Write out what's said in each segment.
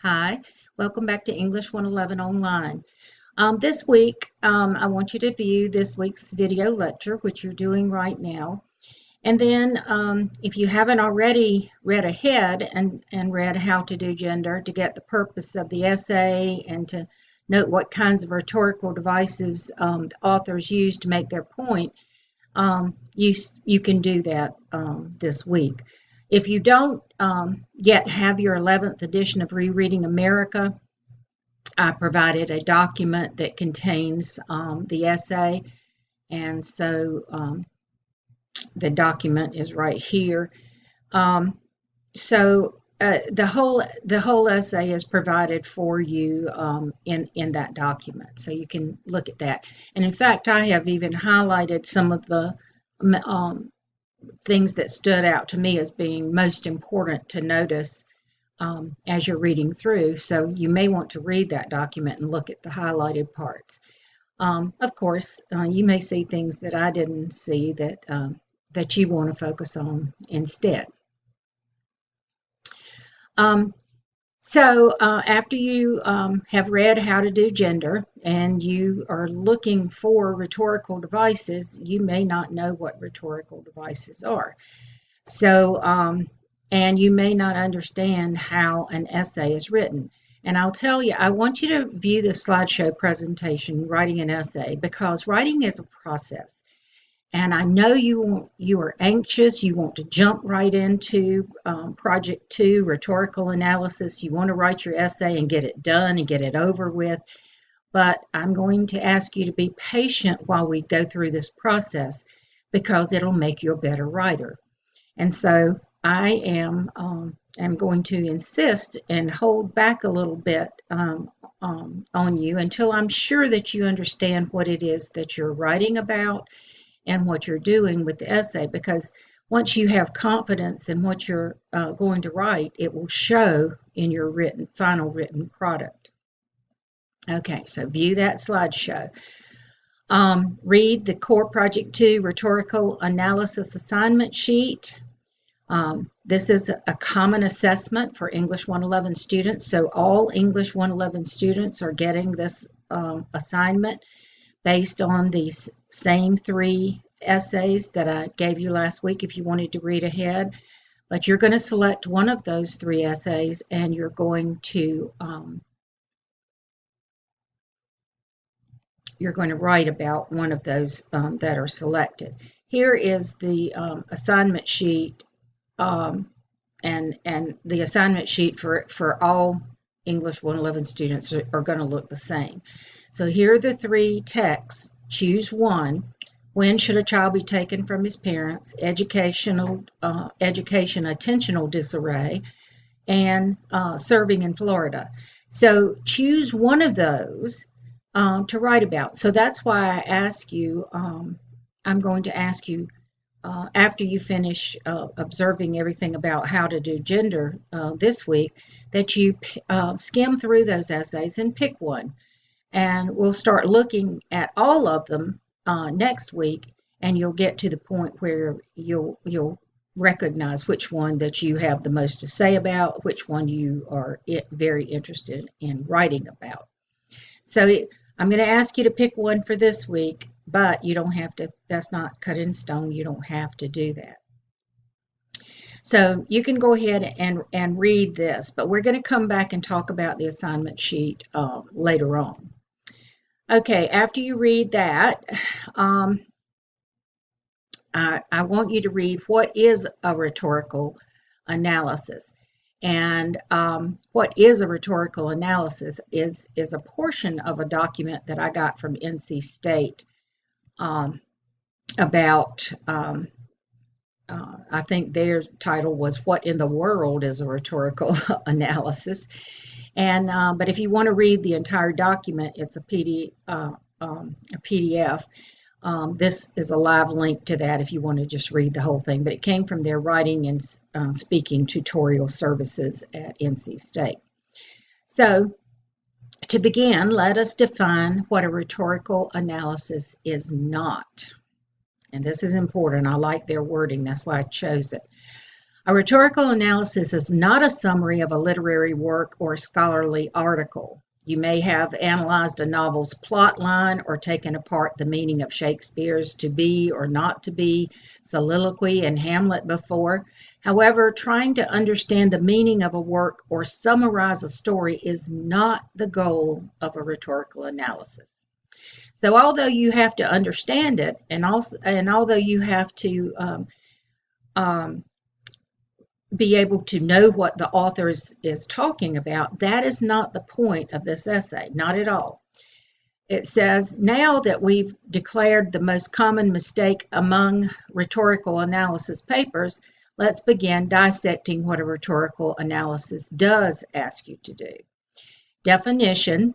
Hi, welcome back to English 111 Online. This week, I want you to view this week's video lecture, which you're doing right now. And then, if you haven't already read ahead and read How to Do Gender to get the purpose of the essay and to note what kinds of rhetorical devices the authors use to make their point, you can do that this week. If you don't yet have your 11th edition of Rereading America, I provided a document that contains the essay, and so the document is right here. The whole essay is provided for you in that document, so you can look at that. And in fact, I have even highlighted some of the things that stood out to me as being most important to notice as you're reading through. So you may want to read that document and look at the highlighted parts. Of course, you may see things that I didn't see that you want to focus on instead. After you have read How to Do Gender and you are looking for rhetorical devices, you may not know what rhetorical devices are. And you may not understand how an essay is written. And I'll tell you, I want you to view this slideshow presentation, writing an essay, because writing is a process. And I know you are anxious. You want to jump right into Project 2, rhetorical analysis. You want to write your essay and get it done and get it over with. But I'm going to ask you to be patient while we go through this process because it'll make you a better writer. And so I am going to insist and hold back a little bit on you until I'm sure that you understand what it is that you're writing about and what you're doing with the essay, because once you have confidence in what you're going to write, it will show in your final written product. Okay, so view that slideshow. Read the Core Project 2 Rhetorical Analysis Assignment Sheet. This is a common assessment for English 111 students, so all English 111 students are getting this assignment based on these same 3 essays that I gave you last week if you wanted to read ahead. But you're going to select one of those 3 essays and you're going to write about one of those that are selected. Here is the assignment sheet, and the assignment sheet for all English 111 students are going to look the same. So here are the 3 texts. Choose one. When should a child be taken from his parents? Education, attentional disarray, and serving in Florida. So choose one of those to write about. So that's why I ask you, I'm going to ask you after you finish observing everything about how to do gender this week, that you skim through those essays and pick one. And we'll start looking at all of them next week, and you'll get to the point where you'll recognize which one that you have the most to say about, which one you are very interested in writing about. So I'm going to ask you to pick one for this week, but you don't have to, that's not cut in stone. You don't have to do that. So you can go ahead and read this, but we're going to come back and talk about the assignment sheet later on. Okay, after you read that, I want you to read what is a rhetorical analysis. And what is a rhetorical analysis is a portion of a document that I got from NC State about, I think their title was "What in the World is a Rhetorical Analysis?" And but if you want to read the entire document, it's a PDF. This is a live link to that if you want to just read the whole thing, but it came from their writing and speaking tutorial services at NC State. So to begin, let us define what a rhetorical analysis is not. And this is important. I like their wording. That's why I chose it. A rhetorical analysis is not a summary of a literary work or scholarly article. You may have analyzed a novel's plot line or taken apart the meaning of Shakespeare's to be or not to be soliloquy in Hamlet before. However, trying to understand the meaning of a work or summarize a story is not the goal of a rhetorical analysis. So although you have to understand it, and although you have to be able to know what the author is talking about, that is not the point of this essay, not at all. It says, now that we've declared the most common mistake among rhetorical analysis papers, let's begin dissecting what a rhetorical analysis does ask you to do. Definition: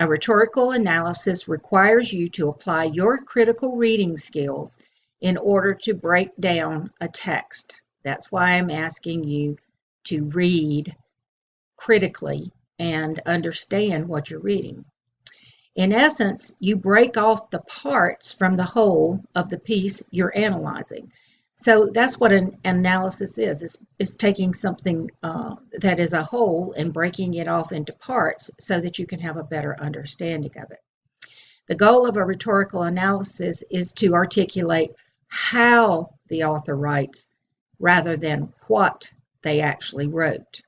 a rhetorical analysis requires you to apply your critical reading skills in order to break down a text. That's why I'm asking you to read critically and understand what you're reading. In essence, you break off the parts from the whole of the piece you're analyzing. So that's what an analysis is. It's taking something that is a whole and breaking it off into parts so that you can have a better understanding of it. The goal of a rhetorical analysis is to articulate how the author writes rather than what they actually wrote.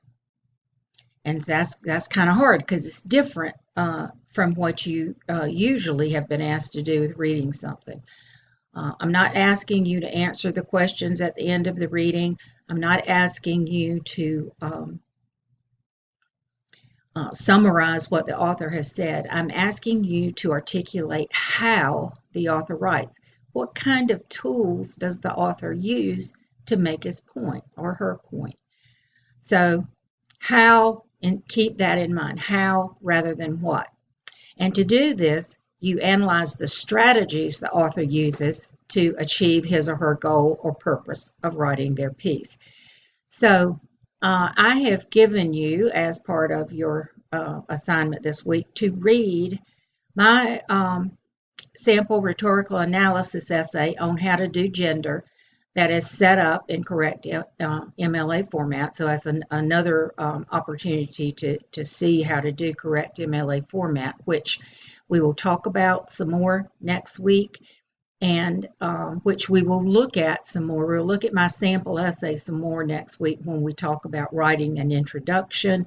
And that's kind of hard because it's different from what you usually have been asked to do with reading something. I'm not asking you to answer the questions at the end of the reading. I'm not asking you to summarize what the author has said. I'm asking you to articulate how the author writes. What kind of tools does the author use to make his point or her point? So how, and keep that in mind, how rather than what. And to do this, you analyze the strategies the author uses to achieve his or her goal or purpose of writing their piece. So I have given you, as part of your assignment this week, to read my sample rhetorical analysis essay on how to do gender that is set up in correct MLA format. So that's another opportunity to see how to do correct MLA format, which we will talk about some more next week, and which we will look at some more. We'll look at my sample essay some more next week when we talk about writing an introduction,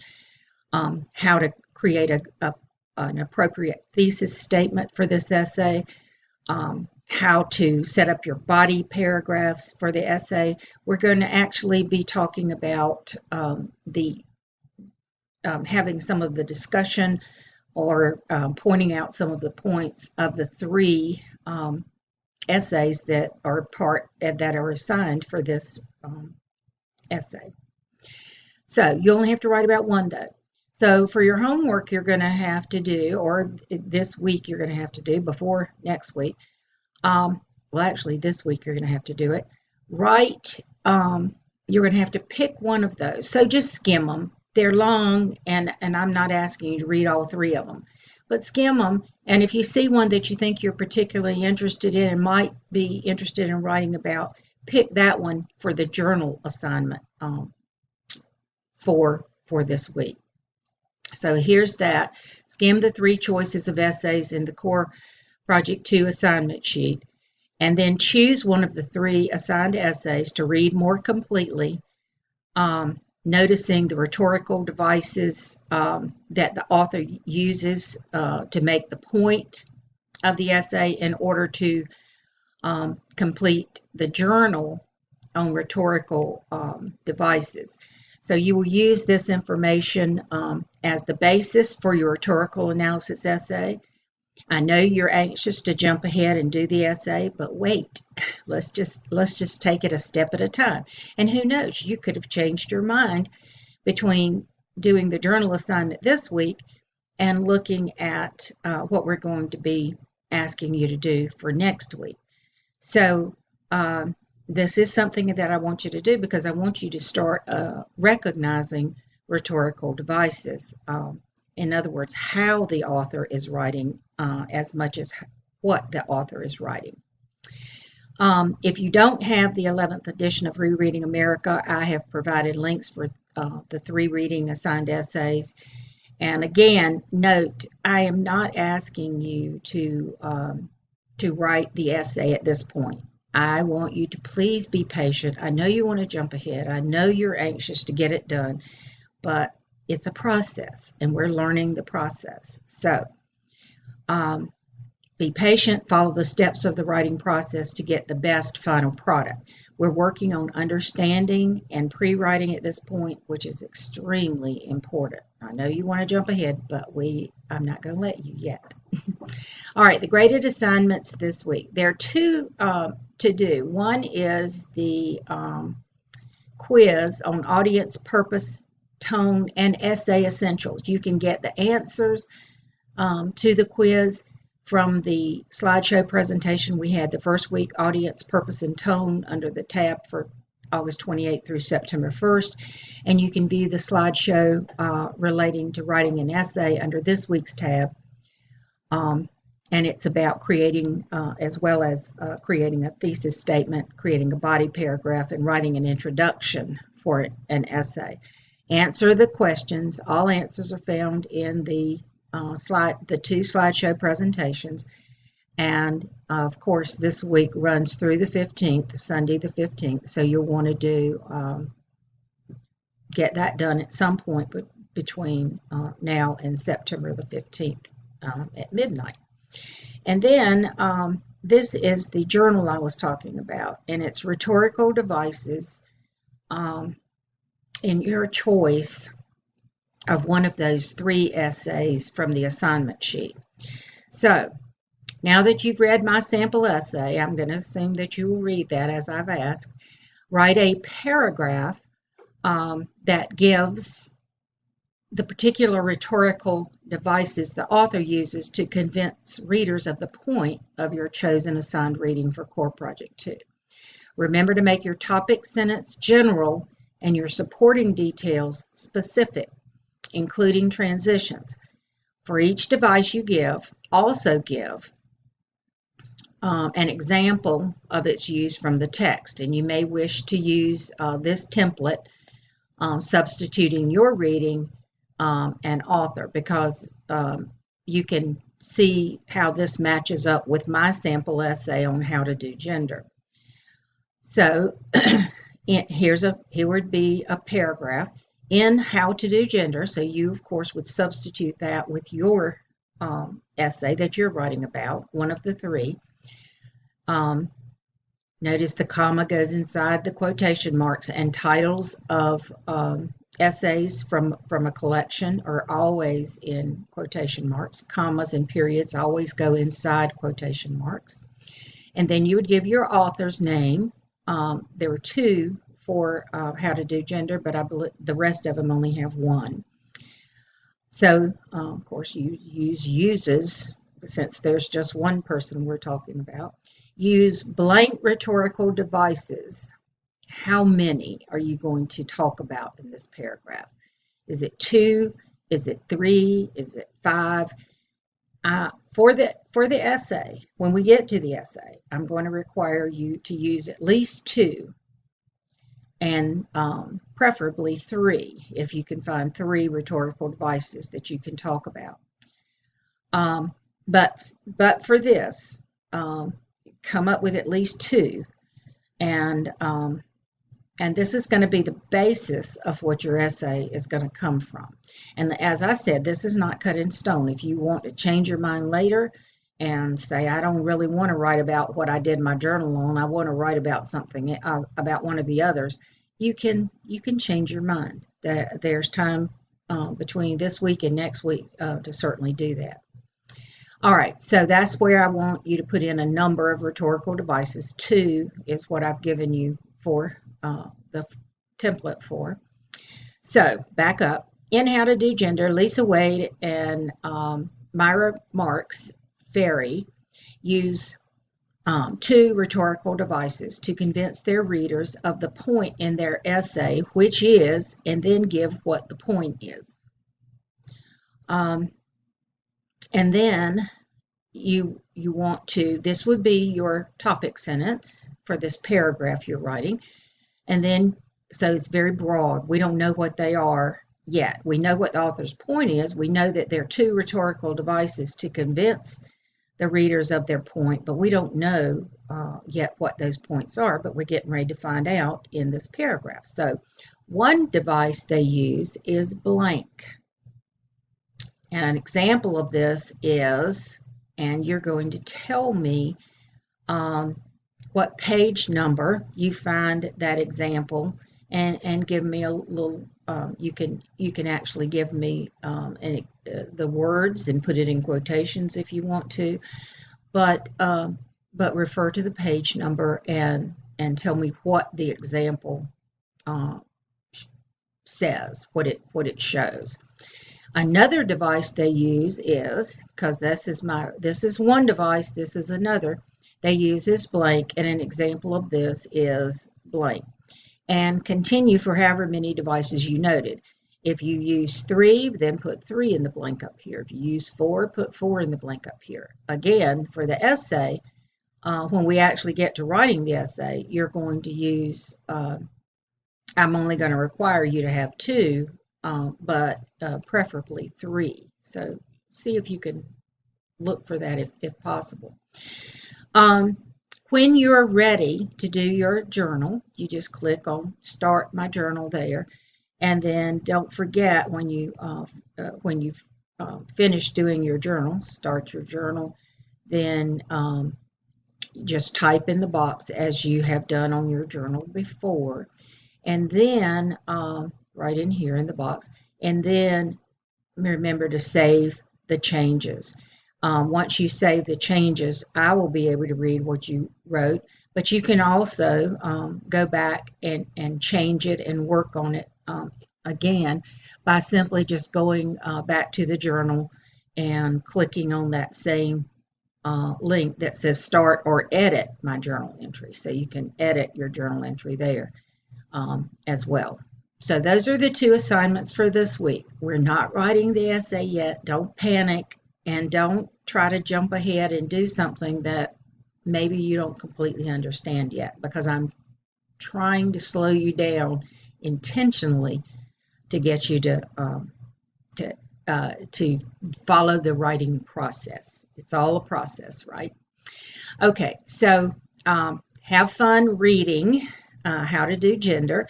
how to create an appropriate thesis statement for this essay, how to set up your body paragraphs for the essay. We're going to actually be talking about having some of the discussion or pointing out some of the points of the three essays that are assigned for this essay. So you only have to write about one though. So for your homework, you're going to have to do, or this week you're going to have to do before next week. Well, actually, this week you're going to have to do it. Write. You're going to have to pick one of those. So just skim them. They're long, and I'm not asking you to read all three of them, but skim them. And if you see one that you think you're particularly interested in and might be interested in writing about, pick that one for the journal assignment for this week. So here's that. Skim the three choices of essays in the Core Project 2 assignment sheet, and then choose one of the three assigned essays to read more completely, noticing the rhetorical devices that the author uses to make the point of the essay in order to complete the journal on rhetorical devices. So you will use this information as the basis for your rhetorical analysis essay. I know you're anxious to jump ahead and do the essay, but wait, let's just take it a step at a time. And who knows, you could have changed your mind between doing the journal assignment this week and looking at what we're going to be asking you to do for next week. So this is something that I want you to do because I want you to start recognizing rhetorical devices. In other words, how the author is writing as much as what the author is writing. If you don't have the 11th edition of Rereading America, I have provided links for the 3 reading assigned essays. And again, note, I am not asking you to write the essay at this point. I want you to please be patient. I know you want to jump ahead. I know you're anxious to get it done, but it's a process, and we're learning the process. So be patient, follow the steps of the writing process to get the best final product. We're working on understanding and pre-writing at this point, which is extremely important. I know you want to jump ahead, but I'm not going to let you yet. All right, the graded assignments this week. There are 2 to do. One is the quiz on audience purpose, tone, and essay essentials. You can get the answers to the quiz from the slideshow presentation we had the first week, Audience Purpose and Tone, under the tab for August 28th through September 1st. And you can view the slideshow relating to writing an essay under this week's tab. And it's about creating, as well as creating a thesis statement, creating a body paragraph, and writing an introduction for an essay. Answer the questions. All answers are found in the 2 slideshow presentations, and of course this week runs through the 15th, Sunday the 15th, so you'll want to do get that done at some point between now and September the 15th at midnight. And then this is the journal I was talking about, and it's rhetorical devices in your choice of one of those 3 essays from the assignment sheet. So now that you've read my sample essay, I'm going to assume that you will read that as I've asked. Write a paragraph that gives the particular rhetorical devices the author uses to convince readers of the point of your chosen assigned reading for Core Project 2. Remember to make your topic sentence general and your supporting details specific, including transitions. For each device you give, also give an example of its use from the text, and you may wish to use this template substituting your reading and author, because you can see how this matches up with my sample essay on how to do gender. So here would be a paragraph in how to do gender. So you, of course, would substitute that with your essay that you're writing about, one of the 3. Notice the comma goes inside the quotation marks, and titles of essays from a collection are always in quotation marks. Commas and periods always go inside quotation marks. And then you would give your author's name. There were 2 for how to do gender, but I believe the rest of them only have 1. So, of course, you uses, since there's just one person we're talking about. Use blank rhetorical devices. How many are you going to talk about in this paragraph? Is it 2? Is it 3? Is it 5? For the essay, when we get to the essay, I'm going to require you to use at least 2, and preferably 3, if you can find 3 rhetorical devices that you can talk about. But for this, come up with at least 2, and this is going to be the basis of what your essay is going to come from. And as I said, this is not cut in stone. If you want to change your mind later and say, I don't really want to write about what I did my journal on, I want to write about something, about one of the others, you can change your mind. There's time between this week and next week to certainly do that. All right, so that's where I want you to put in a number of rhetorical devices. 2 is what I've given you for the template for. So back up. In How to Do Gender, Lisa Wade and Myra Marks Ferry use 2 rhetorical devices to convince their readers of the point in their essay, which is, and then give what the point is. And then you want to, this would be your topic sentence for this paragraph you're writing. And then, so it's very broad. We don't know what they are yet. We know what the author's point is. We know that there are two rhetorical devices to convince the readers of their point, but we don't know yet what those points are, but we're getting ready to find out in this paragraph. So one device they use is blank. And an example of this is, and you're going to tell me what page number you find that example, and give me a little, you can actually give me the words and put it in quotations if you want to, but refer to the page number and tell me what the example says, what it shows. Another device they use is, because this is one device, this is another, they use is blank, and an example of this is blank. And continue for however many devices you noted. If you use 3, then put 3 in the blank up here. If you use 4, put 4 in the blank up here. Again, for the essay, when we actually get to writing the essay, you're going to use, I'm only going to require you to have 2, but preferably 3. So see if you can look for that if possible. When you're ready to do your journal, you just click on Start My Journal there, and then don't forget when you've finished doing your journal, start your journal, then just type in the box as you have done on your journal before, and then right in here in the box, and then remember to save the changes. Once you save the changes, I will be able to read what you wrote, but you can also go back and change it and work on it again by simply just going back to the journal and clicking on that same link that says Start or Edit My Journal Entry. So you can edit your journal entry there as well. So those are the 2 assignments for this week. We're not writing the essay yet. Don't panic. And don't try to jump ahead and do something that maybe you don't completely understand yet, because I'm trying to slow you down intentionally to get you to follow the writing process. It's all a process, right? Okay, so have fun reading How to Do Gender,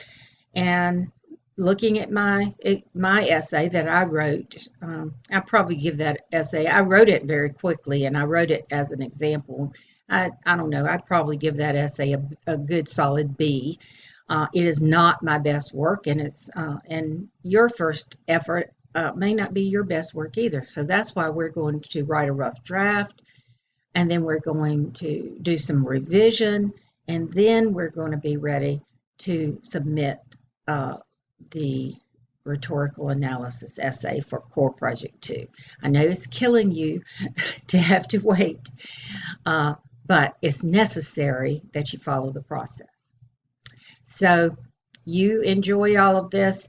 and looking at my essay that I wrote. I'll probably give that essay, I wrote it very quickly and I wrote it as an example. I don't know, I'd probably give that essay a good solid B. It is not my best work, and it's and your first effort may not be your best work either. So that's why we're going to write a rough draft, and then we're going to do some revision, and then we're going to be ready to submit the rhetorical analysis essay for core project 2. I know it's killing you to have to wait, but it's necessary that you follow the process. So you enjoy all of this.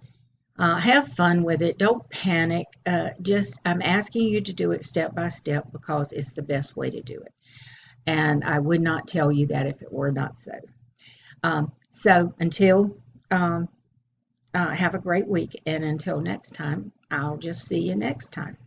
Have fun with it. Don't panic. I'm asking you to do it step by step because it's the best way to do it. And I would not tell you that if it were not so. So until have a great week, and until next time, I'll just see you next time.